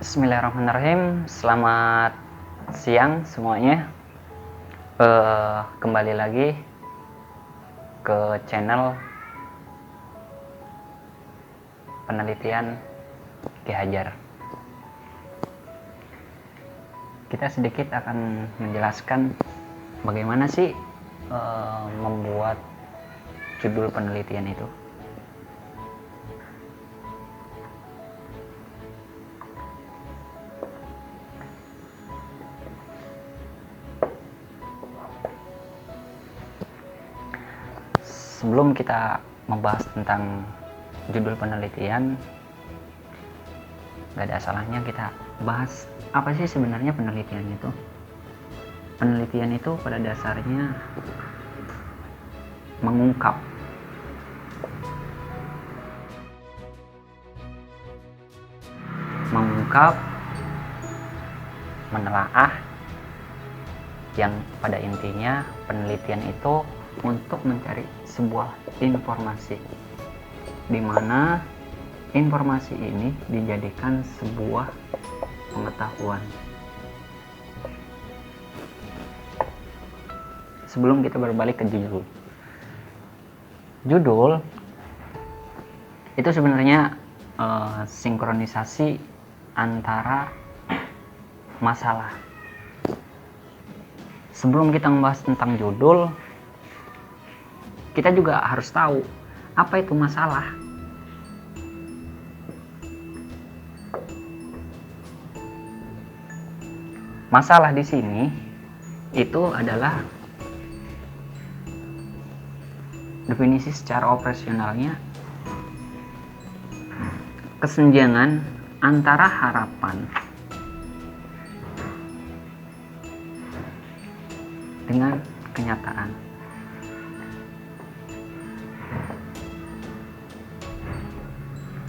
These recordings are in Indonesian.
Bismillahirrahmanirrahim. Selamat siang semuanya. Kembali lagi ke channel penelitian Ki Hajar. Kita sedikit akan menjelaskan bagaimana sih membuat judul penelitian itu. Sebelum kita membahas tentang judul penelitian, gak ada salahnya kita bahas apa sih sebenarnya penelitian itu. Penelitian itu pada dasarnya mengungkap menelaah, yang pada intinya penelitian itu untuk mencari sebuah informasi, di mana informasi ini dijadikan sebuah pengetahuan. Sebelum kita berbalik ke judul itu sebenarnya sinkronisasi antara masalah. Sebelum kita membahas tentang judul, kita juga harus tahu apa itu masalah. Masalah di sini itu adalah definisi secara operasionalnya kesenjangan antara harapan dengan kenyataan.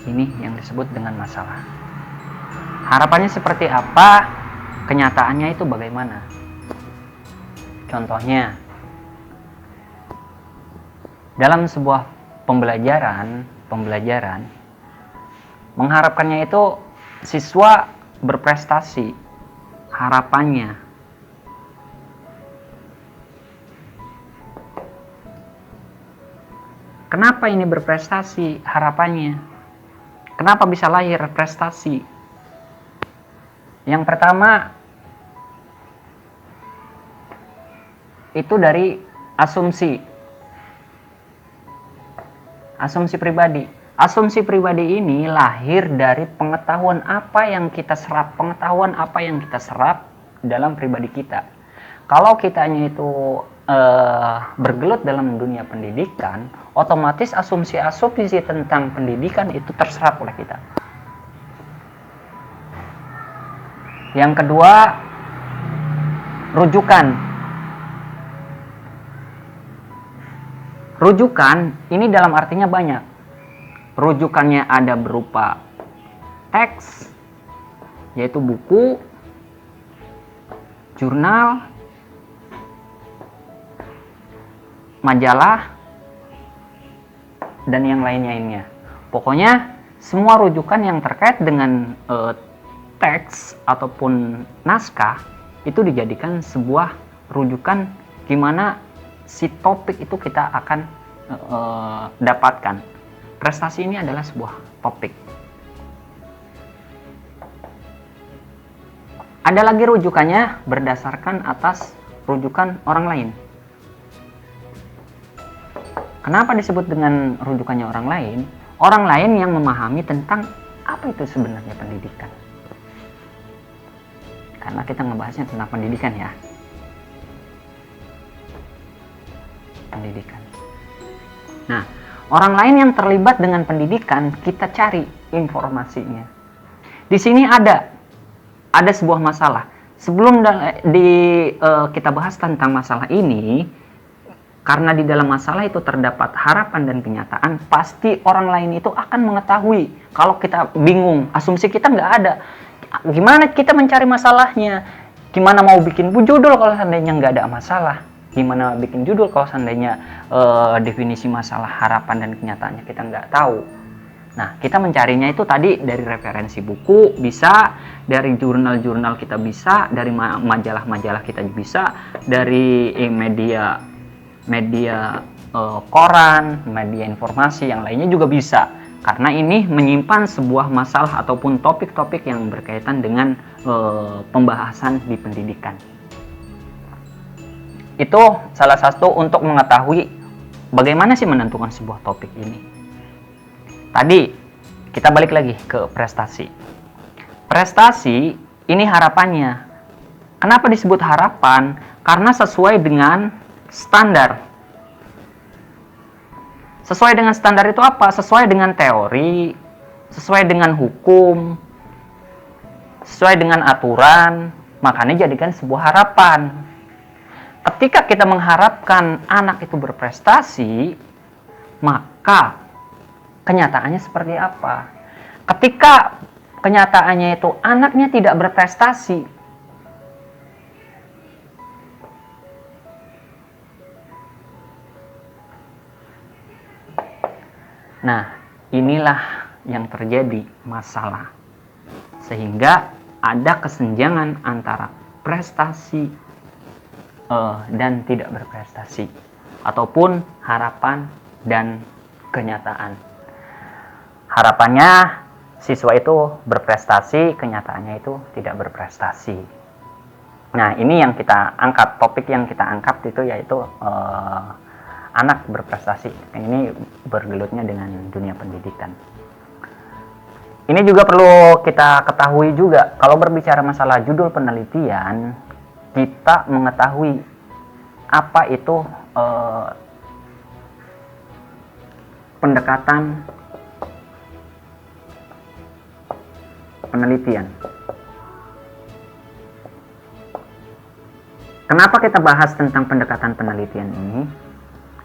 Ini yang disebut dengan masalah. Harapannya seperti apa, kenyataannya itu bagaimana. Contohnya, dalam sebuah pembelajaran, mengharapkannya itu siswa berprestasi. Harapannya. Kenapa ini berprestasi? Harapannya. Kenapa bisa lahir prestasi? Yang pertama, itu dari asumsi pribadi. Asumsi pribadi ini lahir dari pengetahuan apa yang kita serap dalam pribadi kita. Kalau kitanya itu bergelut dalam dunia pendidikan, otomatis asumsi tentang pendidikan itu terserap oleh kita. Yang kedua, rujukan ini dalam artinya banyak. Rujukannya ada berupa teks, yaitu buku, jurnal, majalah, dan yang lainnya. Pokoknya semua rujukan yang terkait dengan teks ataupun naskah itu dijadikan sebuah rujukan gimana si topik itu kita akan dapatkan. Prestasi ini adalah sebuah topik. Ada lagi rujukannya berdasarkan atas rujukan orang lain. Kenapa disebut dengan rujukannya orang lain? Orang lain yang memahami tentang apa itu sebenarnya pendidikan. Karena kita ngebahasnya tentang pendidikan ya. Pendidikan. Nah, orang lain yang terlibat dengan pendidikan, kita cari informasinya. Di sini ada sebuah masalah. Sebelum kita bahas tentang masalah ini, karena di dalam masalah itu terdapat harapan dan kenyataan, pasti orang lain itu akan mengetahui. Kalau kita bingung, asumsi kita nggak ada. Gimana kita mencari masalahnya? Gimana mau bikin judul kalau seandainya nggak ada masalah? Gimana bikin judul kalau seandainya definisi masalah harapan dan kenyataannya kita nggak tahu? Nah, kita mencarinya itu tadi dari referensi buku, bisa dari jurnal-jurnal kita bisa, dari majalah-majalah kita bisa, dari media koran, media informasi yang lainnya juga bisa. Karena ini menyimpan sebuah masalah ataupun topik-topik yang berkaitan dengan pembahasan di pendidikan. Itu salah satu untuk mengetahui bagaimana sih menentukan sebuah topik ini. Tadi kita balik lagi ke prestasi. Prestasi ini harapannya. Kenapa disebut harapan? Karena sesuai dengan standar. Sesuai dengan standar itu apa? Sesuai dengan teori, sesuai dengan hukum, sesuai dengan aturan, makanya jadikan sebuah harapan. Ketika kita mengharapkan anak itu berprestasi, maka kenyataannya seperti apa? Ketika kenyataannya itu anaknya tidak berprestasi, nah inilah yang terjadi masalah. Sehingga ada kesenjangan antara prestasi dan tidak berprestasi, ataupun harapan dan kenyataan. Harapannya siswa itu berprestasi, kenyataannya itu tidak berprestasi. Nah, ini yang kita angkat, topik yang kita angkat itu yaitu anak berprestasi. Ini bergelutnya dengan dunia pendidikan. Ini juga perlu kita ketahui juga, kalau berbicara masalah judul penelitian, kita mengetahui apa itu pendekatan penelitian. Kenapa kita bahas tentang pendekatan penelitian ini?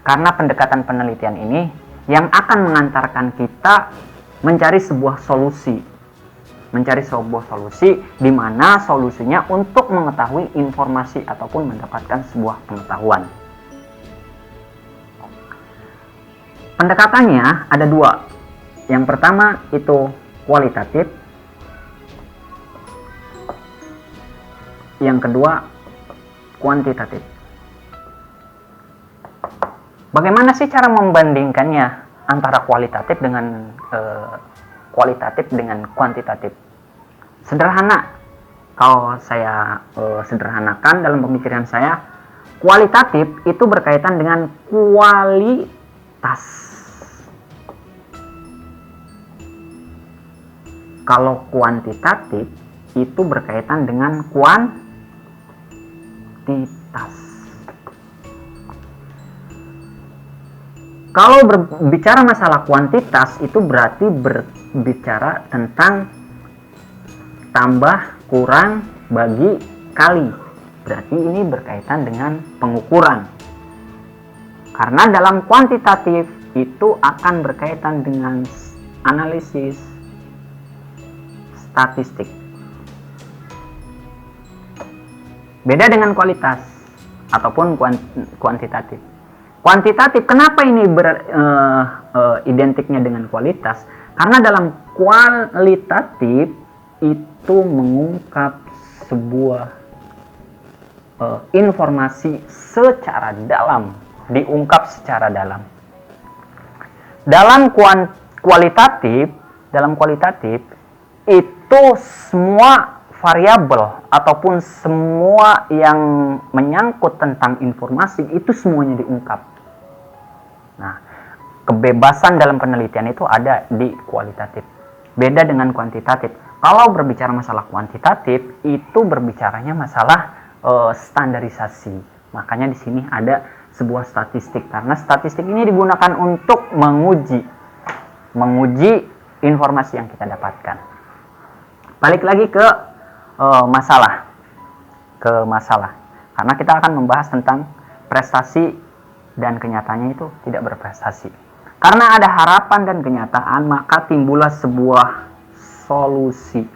Karena pendekatan penelitian ini yang akan mengantarkan kita mencari sebuah solusi. Mencari sebuah solusi di mana solusinya untuk mengetahui informasi ataupun mendapatkan sebuah pengetahuan. Pendekatannya ada dua. Yang pertama itu kualitatif. Yang kedua kuantitatif. Bagaimana sih cara membandingkannya antara kualitatif dengan kuantitatif? Sederhana, kalau saya sederhanakan dalam pemikiran saya, kualitatif itu berkaitan dengan kualitas. Kalau kuantitatif itu berkaitan dengan kuantitas. Kalau berbicara masalah kuantitas itu berarti berbicara tentang tambah, kurang, bagi, kali. Berarti ini berkaitan dengan pengukuran. Karena dalam kuantitatif itu akan berkaitan dengan analisis statistik. Beda dengan kualitas ataupun kuantitatif. Kuantitatif, kenapa ini identiknya dengan kualitas? Karena dalam kualitatif itu mengungkap sebuah informasi secara dalam, diungkap secara dalam. Dalam kualitatif itu semua variabel ataupun semua yang menyangkut tentang informasi itu semuanya diungkap. Nah, kebebasan dalam penelitian itu ada di kualitatif. Beda dengan kuantitatif. Kalau berbicara masalah kuantitatif itu berbicaranya masalah standarisasi. Makanya di sini ada sebuah statistik, karena statistik ini digunakan untuk menguji informasi yang kita dapatkan. Balik lagi ke masalah, karena kita akan membahas tentang prestasi dan kenyataannya itu tidak berprestasi. Karena ada harapan dan kenyataan, maka timbullah sebuah solusi.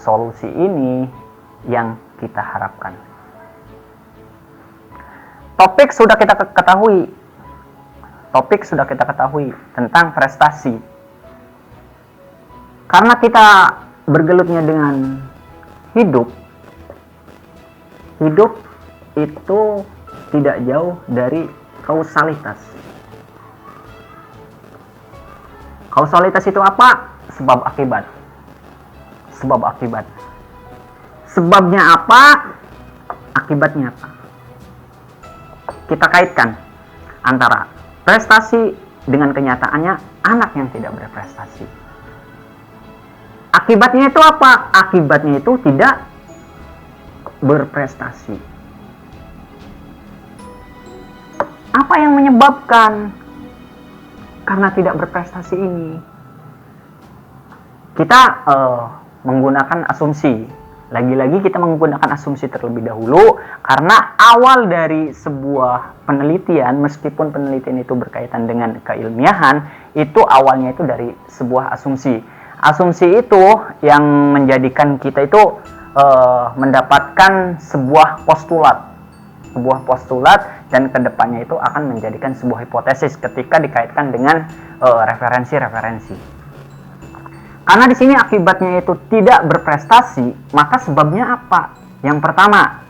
Solusi ini yang kita harapkan. Topik sudah kita ketahui. topik sudah kita ketahui tentang prestasi. Karena kita bergelutnya dengan hidup itu tidak jauh dari kausalitas. Kausalitas itu apa? Sebab akibat. Sebab akibat. Sebabnya apa? Akibatnya apa? Kita kaitkan antara prestasi dengan kenyataannya anak yang tidak berprestasi. Akibatnya itu apa? Akibatnya itu tidak berprestasi. Apa yang menyebabkan karena tidak berprestasi ini? Kita menggunakan asumsi. Lagi-lagi kita menggunakan asumsi terlebih dahulu karena awal dari sebuah penelitian, meskipun penelitian itu berkaitan dengan keilmiahan, itu awalnya itu dari sebuah asumsi. Asumsi itu yang menjadikan kita itu mendapatkan sebuah postulat dan kedepannya itu akan menjadikan sebuah hipotesis ketika dikaitkan dengan referensi-referensi. Karena di sini akibatnya itu tidak berprestasi, maka sebabnya apa? Yang pertama,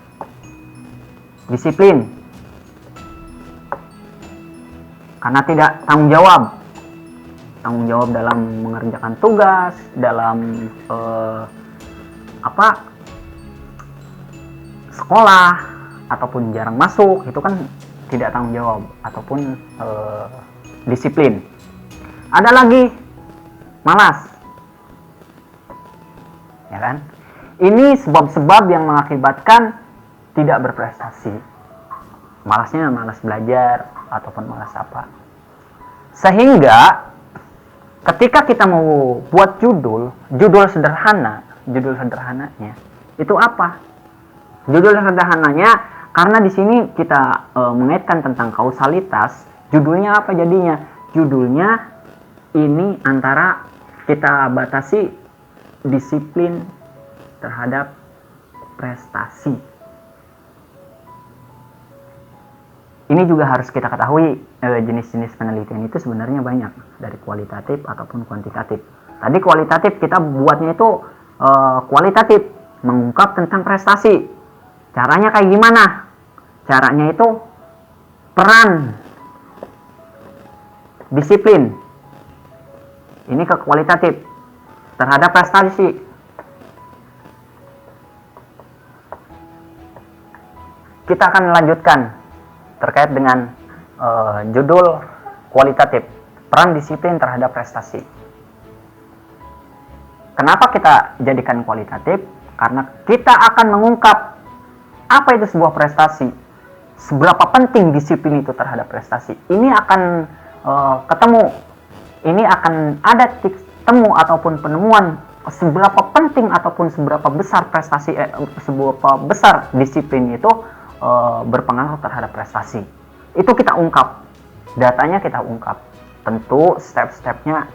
disiplin. Karena tidak tanggung jawab. Tanggung jawab dalam mengerjakan tugas, dalam sekolah, ataupun jarang masuk, itu kan tidak tanggung jawab, ataupun disiplin. Ada lagi, malas. Ya kan? Ini sebab-sebab yang mengakibatkan tidak berprestasi. Malasnya malas belajar ataupun malas apa. Sehingga ketika kita mau buat judul sederhananya itu apa? Judul sederhananya karena di sini kita mengaitkan tentang kausalitas, judulnya apa jadinya? Judulnya ini antara kita batasi disiplin terhadap prestasi. Ini juga harus kita ketahui, jenis-jenis penelitian itu sebenarnya banyak, dari kualitatif ataupun kuantitatif. Tadi kualitatif kita buatnya itu kualitatif, mengungkap tentang prestasi. Caranya kayak gimana? Caranya itu peran disiplin. Ini ke kualitatif terhadap prestasi. Kita akan melanjutkan terkait dengan judul kualitatif, peran disiplin terhadap prestasi. Kenapa kita jadikan kualitatif? Karena kita akan mengungkap apa itu sebuah prestasi, seberapa penting disiplin itu terhadap prestasi. Ini akan ketemu, ini akan ada titik temu ataupun penemuan seberapa penting ataupun seberapa besar prestasi, seberapa besar disiplin itu berpengaruh terhadap prestasi. Itu kita ungkap, datanya kita ungkap. Tentu step-stepnya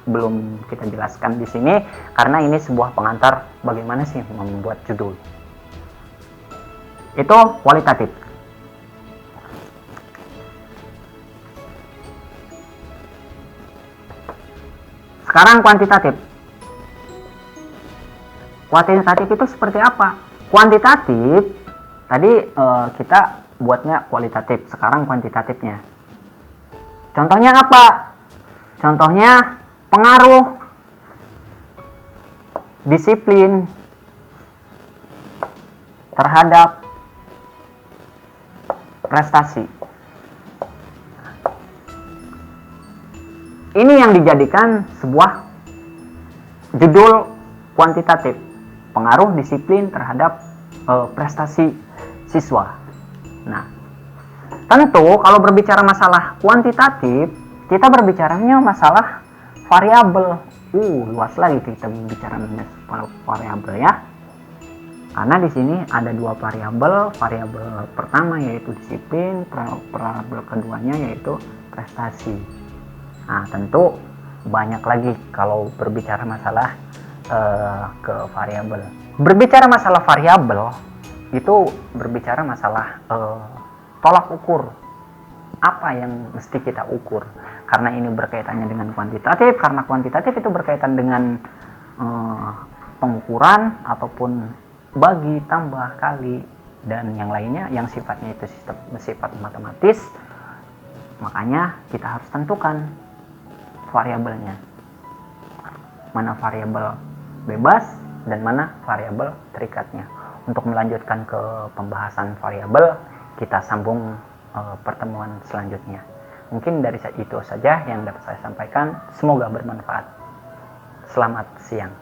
belum kita jelaskan di sini karena ini sebuah pengantar bagaimana sih membuat judul. Itu kualitatif. Sekarang kuantitatif. Kuantitatif itu seperti apa? Kuantitatif tadi kita buatnya kualitatif, sekarang kuantitatifnya. Contohnya apa? Contohnya pengaruh disiplin terhadap prestasi. Ini yang dijadikan sebuah judul kuantitatif, pengaruh disiplin terhadap prestasi siswa. Nah, tentu kalau berbicara masalah kuantitatif, kita berbicaranya masalah variabel. Luas lagi kita bicara masalah variabel ya. Karena di sini ada dua variabel. Variabel pertama yaitu disiplin, variabel keduanya yaitu prestasi. Nah, tentu banyak lagi kalau berbicara masalah ke variabel. Berbicara masalah variabel itu berbicara masalah tolak ukur. apa yang mesti kita ukur, karena ini berkaitannya dengan kuantitatif, karena kuantitatif itu berkaitan dengan pengukuran ataupun bagi, tambah, kali, dan yang lainnya yang sifatnya itu sifat matematis. Makanya kita harus tentukan variabelnya, mana variabel bebas dan mana variabel terikatnya. Untuk melanjutkan ke pembahasan variabel, kita sambung pertemuan selanjutnya. Mungkin dari itu saja yang dapat saya sampaikan. Semoga bermanfaat. Selamat siang.